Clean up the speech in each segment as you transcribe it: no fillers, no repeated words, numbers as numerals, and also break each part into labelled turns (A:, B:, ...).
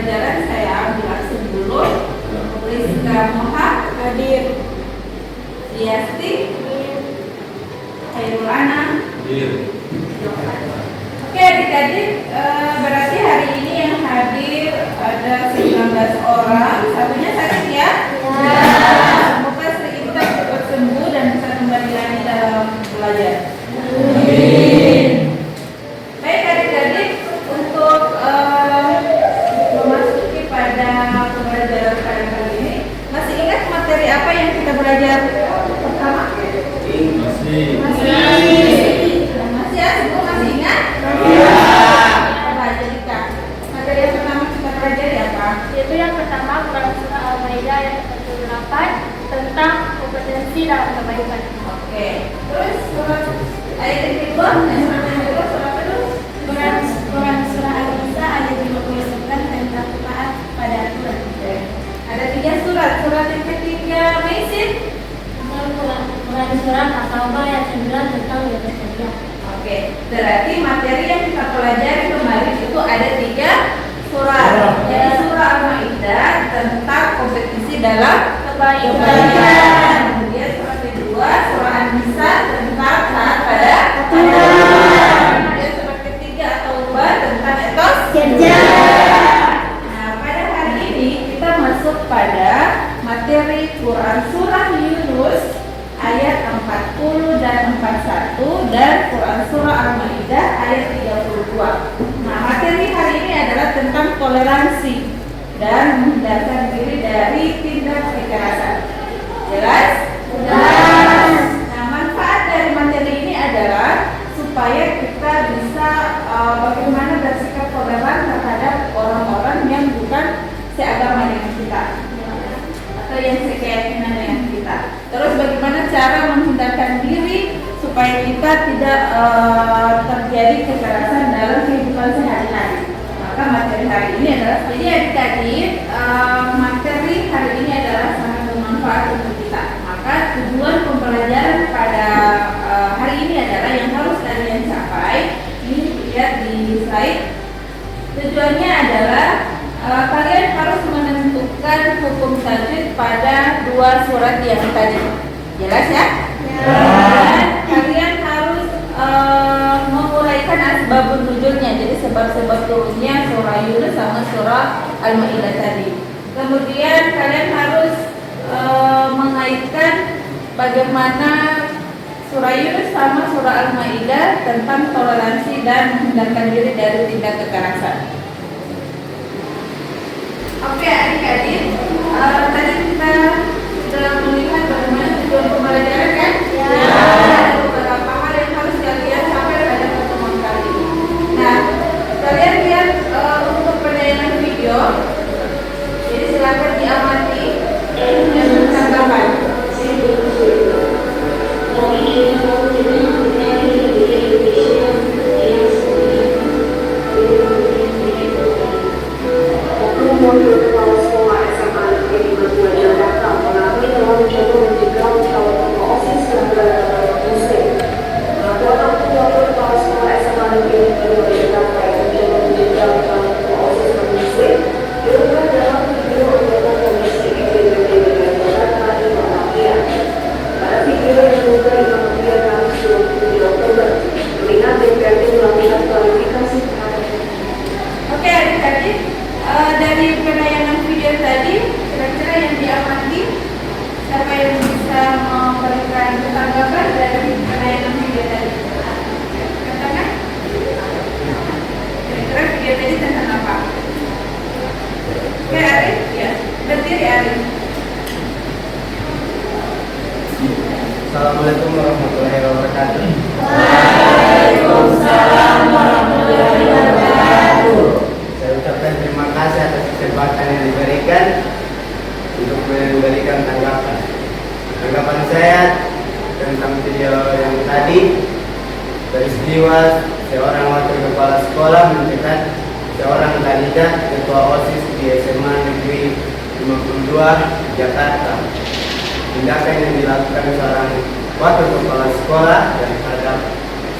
A: pembelajaran saya ambil langsung dulu. Rizka Moha hadir, Diasti, Khairul Anam. Oke adik-adik, berarti hari ini yang hadir ada 19 orang. Satunya sakit ya? Semoga kita cepat sembuh dan bisa kembali lagi dalam belajar. Baik adik-adik, untuk memasuki pada pembelajaran pada kali ini, masih ingat materi apa yang kita belajar pertama? Masih ya, semua masih ingat? Apa jadi Kak? Materi yang pertama kita pelajari apa?
B: Yaitu yang pertama Quran Surah Al-Maidah ayat 48 tentang kompetensi dalam kebaikan.
A: Oke. Terus surat ayat yang kedua, surat apa dulu?
B: Quran Surah Al-Nisa ayat 59 tentang taat pada aturan.
A: Oke. Ada 3 surat. Surat yang ketiga Mesin.
B: Quran Surah At-Taubah ayat 9 tentang bebas syariah.
A: Oke. Berarti materi yang kita pelajari kemarin itu ada 3 surat. Jadi surah Al-Maidah tentang kompetisi dalam kebaikan. Kemudian surat kedua surah An-Nisa tentang taat pada aturan. Kemudian surat ketiga At-Taubah tentang etos kerja. Nah, pada hari ini kita masuk pada materi Quran surah Yunus ayat 40 dan 41 dan Quran surah Al-Maidah ayat 32. Nah, materi hari ini adalah tentang toleransi dan menghindarkan diri dari tindak kekerasan. Jelas? Jelas. Nah, manfaat dari materi ini adalah supaya kita bisa bagaimana bersikap toleran terhadap orang-orang yang bukan seagama dengan kita atau yang sekeyakinan dengan kita. Terus bagaimana cara menghindarkan diri supaya kita tidak terjadi kekerasan dalam kehidupan sehari-hari. Maka materi hari ini adalah jadi adik-adik, materi hari ini adalah sangat bermanfaat untuk kita. Maka tujuan pembelajaran pada hari ini adalah yang harus kalian capai. Ini lihat di slide. Tujuannya adalah kalian harus menentukan hukum tajwid pada 2 surat yang tadi. Jelas ya? Dan kalian harus menguraikan asbabun nuzulnya. Jadi sebab-sebab turunnya surah Yunus sama surah Al-Maidah tadi. Kemudian kalian harus mengaitkan bagaimana surah Yunus sama surah Al-Maidah tentang toleransi dan menghindarkan diri dari tindak kekerasan. Oke adik-adik, tadi kita sudah melihat bagaimana tujuan pembelajaran kan? Ya. Ada beberapa hal yang harus kalian capai pada pertemuan kali ini. Nah, kalian lihat untuk penayangan video, jadi silakan diamati dan menambahkan.
C: Kepala Sekolah SMA Negeri 52 Jakarta mengakui telah mencoba mencegah calon ketua OSIS yang berada dalam muslim. Pengakuan ketua Kepala Sekolah SMA Negeri 52 Jakarta yang mencoba mencegah calon ketua OSIS non muslim diunggah dalam video anggota Komisi IPDB DKI Jakarta di Muhammadiyah. Pada video yang diunggah di Muhammadiyah Kamis 27 Oktober, terlihat DPRD melakukan klarifikasi terhadap.
A: Oke adik-adik, dari penayangan video tadi, kira-kira yang diamati siapa yang bisa memberikan tanggapan dari penayangan video tadi? Katakan, kira-kira video tadi tentang apa? Oke Arif, ya, berdiri Arif.
D: Assalamualaikum warahmatullahi wabarakatuh.
A: Waalaikumsalam warahmatullahi wabarakatuh.
D: Saya ucapkan terima kasih atas kesempatan yang diberikan untuk memberikan tanggapan. Tanggapan saya tentang video yang tadi, peristiwa seorang wakil kepala sekolah mencegat seorang kandidat ketua OSIS di SMA Negeri 52 Jakarta. Tindakan yang dilakukan seorang wakil kepala sekolah terhadap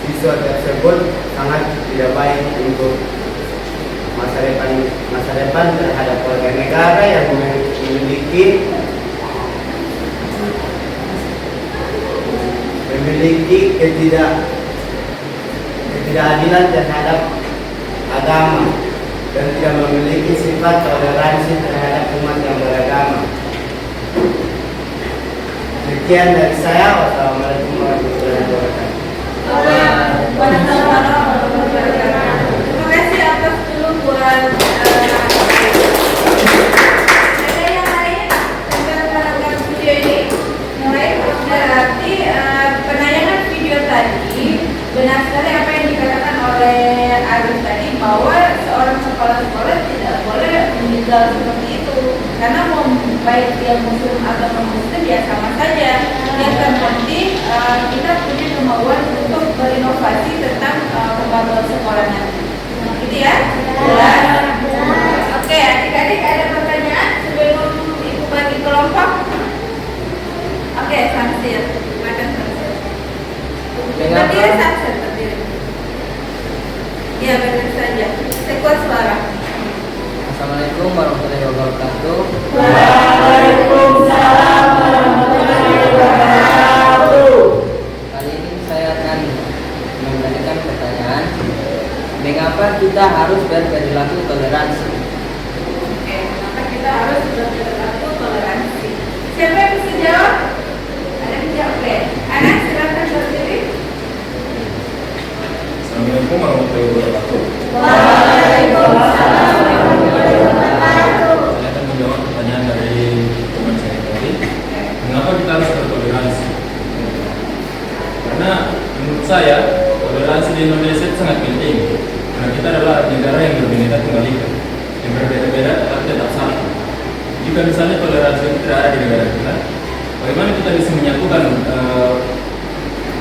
D: siswa tersebut sangat tidak baik untuk masa depan depan terhadap warga negara yang memiliki ketidakadilan terhadap agama dan tidak memiliki sifat toleransi terhadap umat yang beragama. Sekian dari saya. Wassalamualaikum warahmatullahi wabarakatuh.
A: Terima kasih atas dulu buat ada yang lain tentang paragraf video ini. Mulai berarti penayangan video tadi benar sekali apa yang dikatakan oleh Arif tadi, bahwa seorang kepala sekolah tidak boleh meninggal seperti itu, karena mau baik dia muslim atau non muslim ya sama saja. Yang terpenting kita punya kemauan untuk berinovasi tentang pembangunan sekolah nanti. Gitu ya? Oke, adik-adik ada pertanyaan sebelum ibu bagi kelompok? Oke, Samsir, makan Samsir. Berdiri Samsir, berdiri. Ya, berdiri saja. Sekuat suara.
E: Assalamualaikum warahmatullahi wabarakatuh.
D: Waalaikumsalam warahmatullahi wabarakatuh.
E: Kali ini saya akan memberikan pertanyaan, mengapa kita harus berperilaku toleransi?
A: Oke, maka kita harus berperilaku toleransi. Siapa yang bisa jawab? Ada yang jawab? Oke, anak silakan berdiri.
F: Assalamualaikum warahmatullahi wabarakatuh.
A: Waalaikumsalam warahmatullahi wabarakatuh.
F: Saya akan menjawab pertanyaan dari teman saya tadi. Mengapa kita harus bertoleransi? Karena menurut saya toleransi di Indonesia itu sangat penting. Karena kita adalah negara yang berbeda tunggal ika, yang berbeda-beda tetapi tetap satu. Jika misalnya toleransi itu tidak ada di negara kita, bagaimana kita bisa menyatukan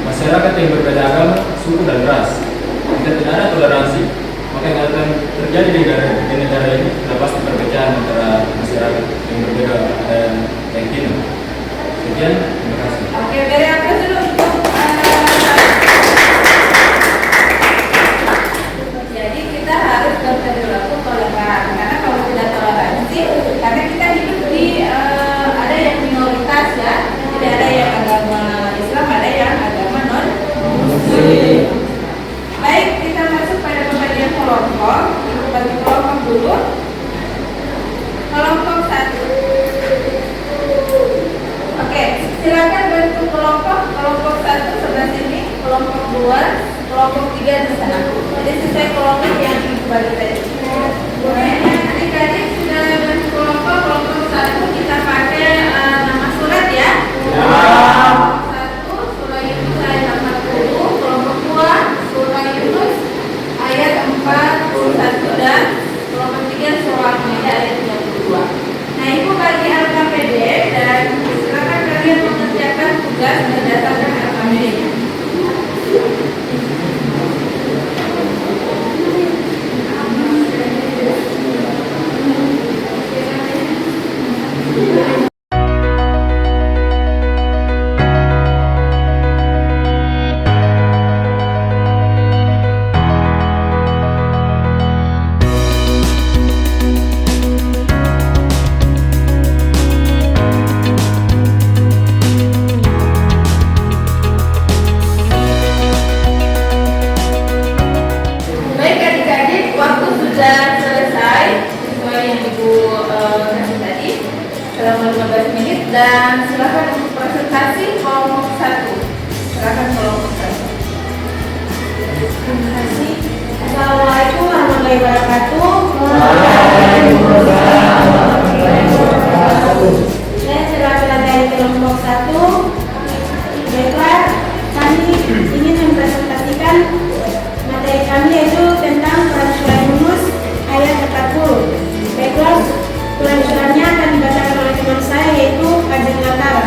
F: masyarakat yang berbeda agama, suku dan ras? Jika tidak ada toleransi, maka yang akan terjadi di negara ini sudah pasti perpecahan antara masyarakat yang berbeda keyakinan. Sekian, terima kasih.
A: Oke, dari aku dulu untuk jadi kita harus berperilaku toleran, karena kalau tidak toleransi, karena kita hidup di ada yang minoritas ya, tidak ada yang agama Islam, ada yang agama non Muslim. Baik, kita masuk pada pembagian kelompok. Kita bagi kelompok dulu. Kelompok 1. Oke, silakan bentuk kelompok. Kelompok 1 sebelah sini, kelompok 2, kelompok 3 di sana. Jadi sesuai kelompok yang ibu bagi tadi. Adik-adik sudah bentuk kelompok. Kelompok 1 kita pakai nama surat ya. Kelompok 1 surah Yunus ayat 40. Kelompok 2 surah Yunus ayat 41 dan kelompok 3 surah Al-Maidah ayat 32. Nah, ibu bagi LKPD dan silakan kalian mengerjakan tugas berdasarkan LKPD-nya. Baik adik-adik, waktu sudah selesai sesuai yang ibu kasih tadi selama 15 menit, dan silakan untuk presentasi kelompok 1. Silakan kelompok 1.
G: Terima kasih. Assalamualaikum warahmatullahi wabarakatuh. Saya selaku dari kelompok 1. Baiklah, kami ingin mempresentasikan materi kami yaitu tentang surah Yunus ayat 40. Baiklah, surahnya akan dibacakan oleh teman saya yaitu Kajen Latara.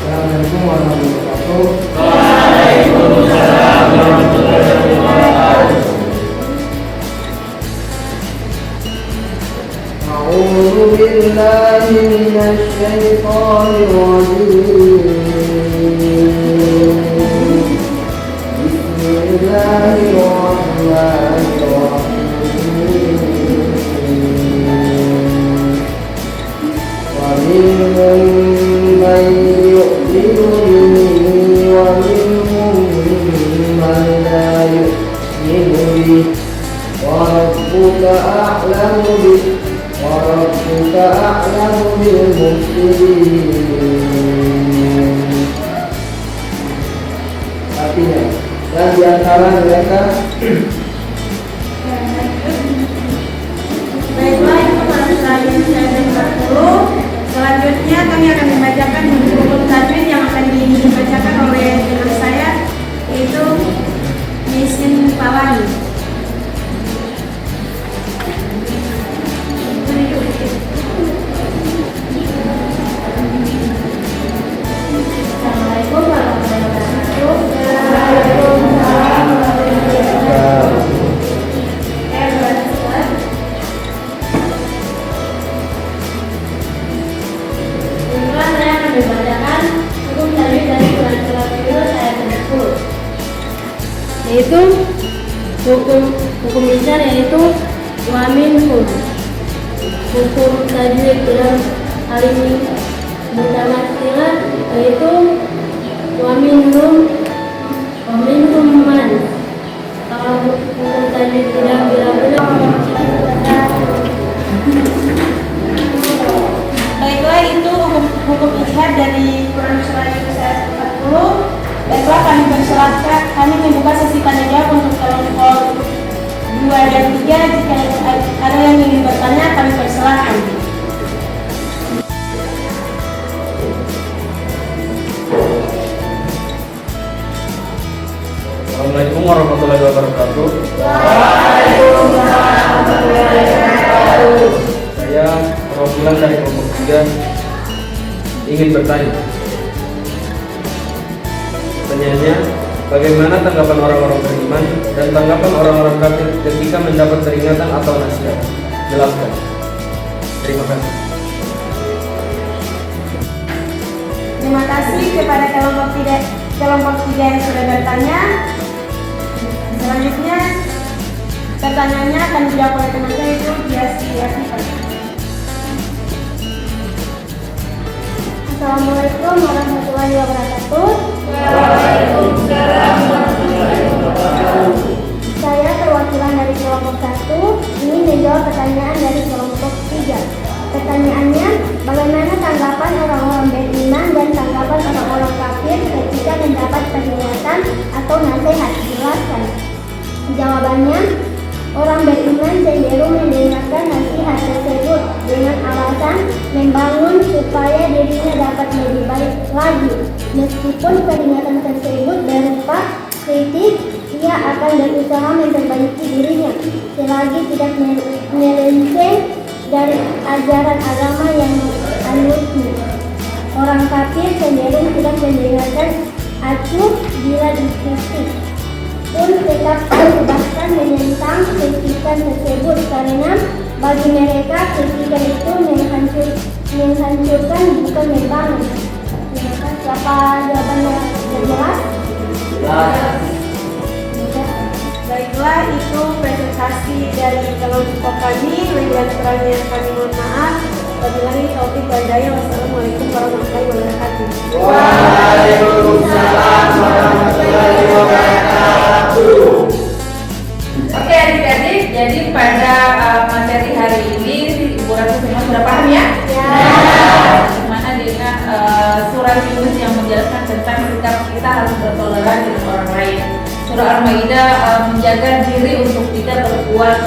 D: Assalamualaikum warahmatullahi wabarakatuh.
F: Waalaikumsalam warahmatullahi wabarakatuh.
D: A'udzu billahi minasy syaithanir rajim. Bismillahirrahmanirrahim.
E: من يؤمن به ومنهم من لا يؤمن به وربك أعلم بالمفسدين. Artinya, dan di antara mereka
G: Baiklah, itu masalah yang saya dengar dulu. Selanjutnya kami akan membacakan buku tajwid yang akan dibacakan oleh teman saya, yaitu Misin Pawani. Assalamualaikum warahmatullahi wabarakatuh. Waalaikumsalam warahmatullahi wabarakatuh. Saya akan membacakan hukum tajwid dari surat Yunus ayat 10, yaitu hukum isar, yaitu wa minhum. Hukum tajwid dalam hal ini mutamatsilah, yaitu wa minhum man. Kalau hukum tajwid tidak bila-bila. Baiklah, itu hukum ijtihad dari Quran surah Yunus ayat 40. Baiklah, kami membuka sesi tanya jawab untuk kelompok 2 dan 3. Jika ada yang ingin bertanya, kami persilahkan.
F: Assalamualaikum warahmatullahi wabarakatuh. Saya perwakilan dari kelompok 3 ingin bertanya. Pertanyaannya, bagaimana tanggapan orang-orang beriman dan tanggapan orang-orang kafir ketika mendapat peringatan atau nasihat? Jelaskan. Terima kasih.
G: Terima kasih kepada kelompok 3 yang sudah bertanya. Selanjutnya pertanyaannya akan dijawab oleh teman saya, itu Diasti Afifah. Assalamualaikum warahmatullahi wabarakatuh.
B: Waalaikumsalam warahmatullahi wabarakatuh.
G: Saya perwakilan dari kelompok 1 ingin menjawab pertanyaan dari kelompok 3. Pertanyaannya, bagaimana tanggapan orang-orang beriman dan tanggapan orang-orang kafir ketika mendapat peringatan atau nasihat? Jelaskan. Jawabannya, orang beriman cenderung mendengarkan nasihat tersebut dengan alasan membangun supaya dirinya dapat lebih baik lagi. Meskipun peringatan tersebut berupa kritik, ia akan berusaha memperbaiki dirinya selagi tidak melenceng dari ajaran agama yang anutnya. Orang kafir cenderung tidak mendengarkan acuh bila dikritik, pun tetap bahkan menentang kritikan tersebut karena bagi mereka kritikan itu menghancurkan bukan membangun. Siapa jawabannya jelas? Baiklah, itu presentasi dari kelompok kami. Lebih kurangnya kami mohon maaf. Wabillahi taufiq wal hidayah. Wassalamualaikum warahmatullahi wabarakatuh.
D: Waalaikumsalam warahmatullahi wabarakatuh.
A: Oke adik-adik, jadi pada materi hari ini Ibu Ratu semua sudah paham ya? Bagaimana dengan surah Yunus yang menjelaskan tentang sikap kita harus bertoleransi dengan orang lain. Surah Al-Maidah menjaga diri untuk tidak berbuat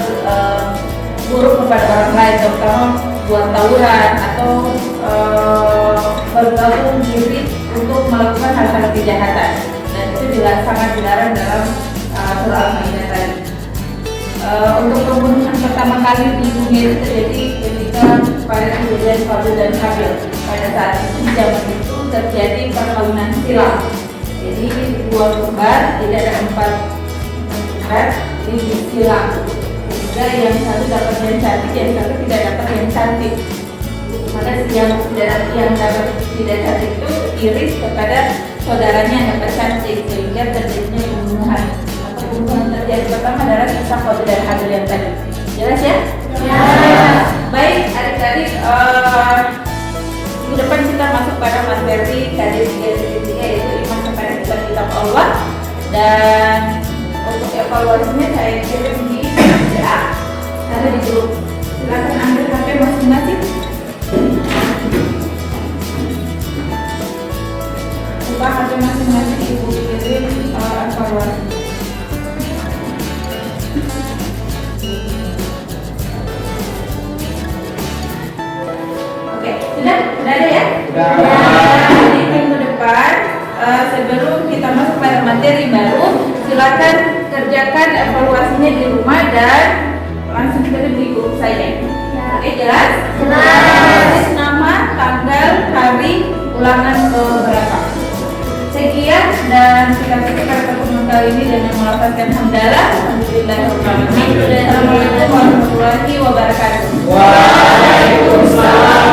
A: buruk kepada orang lain, terutama buat tawuran atau bergabung diri untuk melakukan hal-hal kejahatan. Dan itu sangat dilarang dalam surah Al-Maidah tadi. Untuk pembunuhan pertama kali di dunia itu terjadi ketika pada kejadian Qabil dan Habil. Pada saat itu zaman itu terjadi perkawinan silam. Jadi dua kembar, tidak ada 4 kembar, ini silam. Sehingga yang satu dapat yang cantik, yang satu tidak dapat yang cantik. Maka yang dapat tidak cantik itu iris kepada saudaranya yang dapat cantik, sehingga terjadinya pembunuhan. Pembunuhan terjadi pertama adalah kisah Qabil dan Habil yang tadi. Jelas ya? Ya. Baik adik-adik, minggu depan kita masuk pada materi KD 3 yaitu iman kepada kitab Allah, dan untuk evaluasinya saya kirim di WA, ada di grup. Silakan ambil HP masing-masing. Buka HP masing-masing, ibu kirim evaluasi. Oke, sudah ada ya? Jadi minggu depan sebelum kita masuk pada materi baru, silakan kerjakan evaluasinya di rumah dan langsung kirim di grup saya. Oke, jelas? Jelas. Nama, tanggal, hari, ulangan berapa? Sekian, dan kita tutup pertemuan kali ini dengan melafazkan hamdalah. Alhamdulillahirobbilalamin. Assalamualaikum warahmatullahi wabarakatuh.
E: Waalaikumsalam.